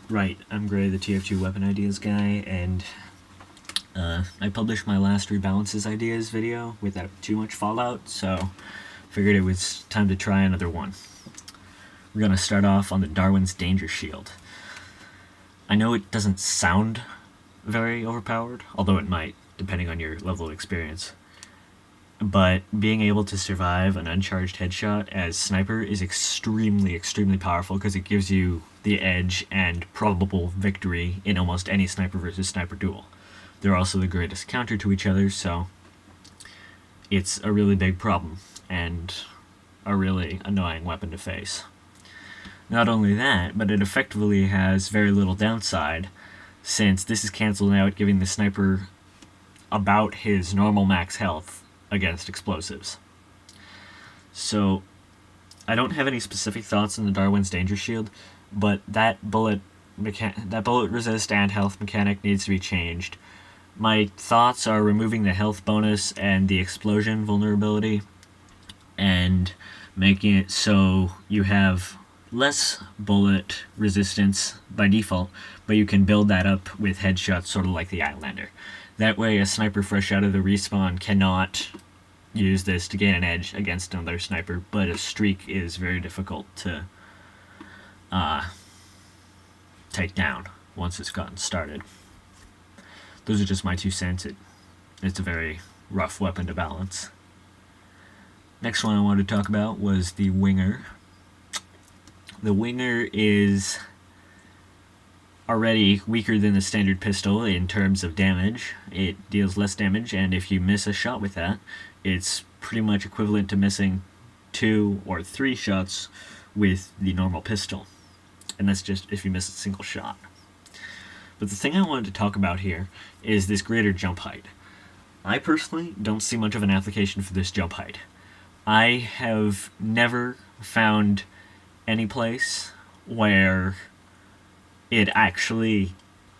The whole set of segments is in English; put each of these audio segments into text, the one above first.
Right, I'm Gray, the TF2 Weapon Ideas guy, and I published my last Rebalances Ideas video without too much fallout, so figured it was time to try another one. We're gonna start off on the Darwin's Dangershield. I know it doesn't sound very overpowered, although it might, depending on your level of experience. But being able to survive an uncharged headshot as sniper is extremely powerful because it gives you the edge and probable victory in almost any sniper versus sniper duel. They're also the greatest counter to each other, so it's a really big problem and a really annoying weapon to face. Not only that, but it effectively has very little downside, since this is cancelled out, giving the sniper about his normal max health against explosives. So, I don't have any specific thoughts on the Darwin's Dangershield, but that bullet resist and health mechanic needs to be changed. My thoughts are removing the health bonus and the explosion vulnerability, and making it so you have less bullet resistance by default, but you can build that up with headshots, sort of like the Outlander. That way a sniper fresh out of the respawn cannot use this to gain an edge against another sniper, but a streak is very difficult to take down once it's gotten started. Those are just my 2 cents. It's a very rough weapon to balance. Next one I wanted to talk about was the Winger. The Winger is already weaker than the standard pistol in terms of damage. It deals less damage, and if you miss a shot with that, it's pretty much equivalent to missing 2 or 3 shots with the normal pistol. And that's just if you miss a single shot. But the thing I wanted to talk about here is this greater jump height. I personally don't see much of an application for this jump height. I have never found any place where it actually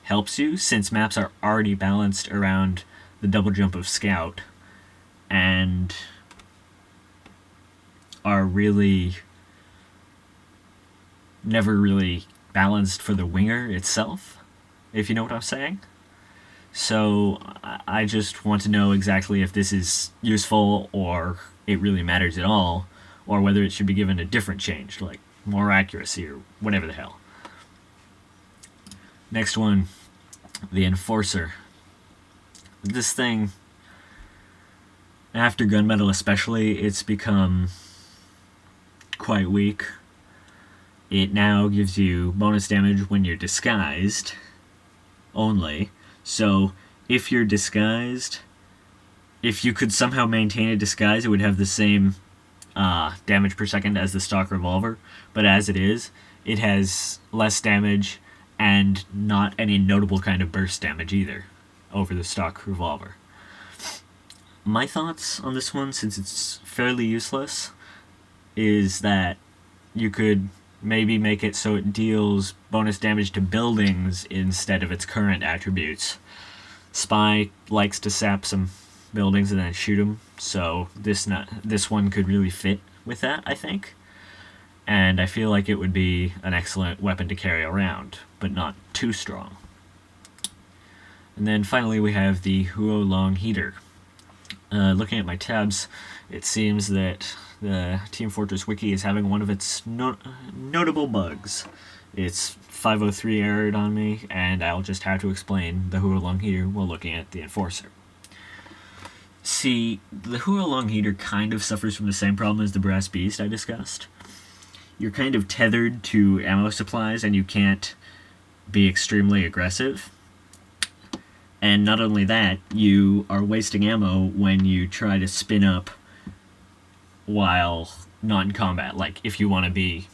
helps you, since maps are already balanced around the double jump of Scout and are really never really balanced for the Winger itself, if you know what I'm saying. So I just want to know exactly if this is useful or it really matters at all, or whether it should be given a different change, like more accuracy or whatever the hell. Next one, the Enforcer. This thing, after Gunmetal especially, it's become quite weak. It now gives you bonus damage when you're disguised only. So if you're disguised, if you could somehow maintain a disguise, it would have the same damage per second as the stock revolver. But as it is, it has less damage and not any notable kind of burst damage either over the stock revolver. My thoughts on this one, since it's fairly useless, is that you could maybe make it so it deals bonus damage to buildings instead of its current attributes. Spy likes to sap some buildings and then shoot them, so this one could really fit with that, I think. And I feel like it would be an excellent weapon to carry around, but not too strong. And then finally we have the Huo-Long heater. Looking at my tabs, it seems that the Team Fortress Wiki is having one of its notable bugs. It's 503 errored on me, and I'll just have to explain the Huo-Long heater while looking at the Enforcer. See, the Huo-Long heater kind of suffers from the same problem as the Brass Beast I discussed. You're kind of tethered to ammo supplies, and you can't be extremely aggressive. And not only that, you are wasting ammo when you try to spin up while not in combat, like if you want to be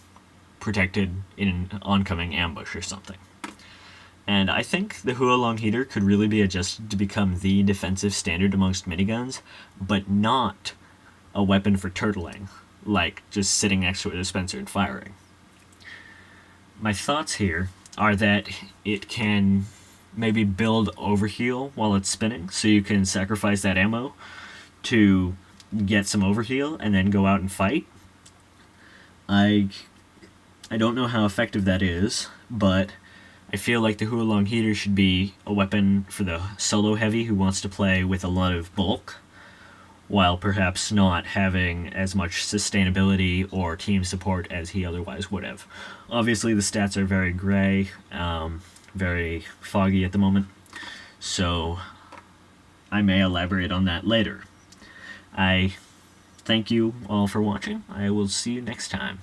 protected in an oncoming ambush or something. And I think the Huo-Long heater could really be adjusted to become the defensive standard amongst miniguns, but not a weapon for turtling, like just sitting next to a dispenser and firing. My thoughts here are that it can maybe build overheal while it's spinning, so you can sacrifice that ammo to get some overheal and then go out and fight. I don't know how effective that is, but I feel like the Huo-Long heater should be a weapon for the solo heavy who wants to play with a lot of bulk, while perhaps not having as much sustainability or team support as he otherwise would have. Obviously, the stats are very gray, very foggy at the moment, so I may elaborate on that later. I thank you all for watching. I will see you next time.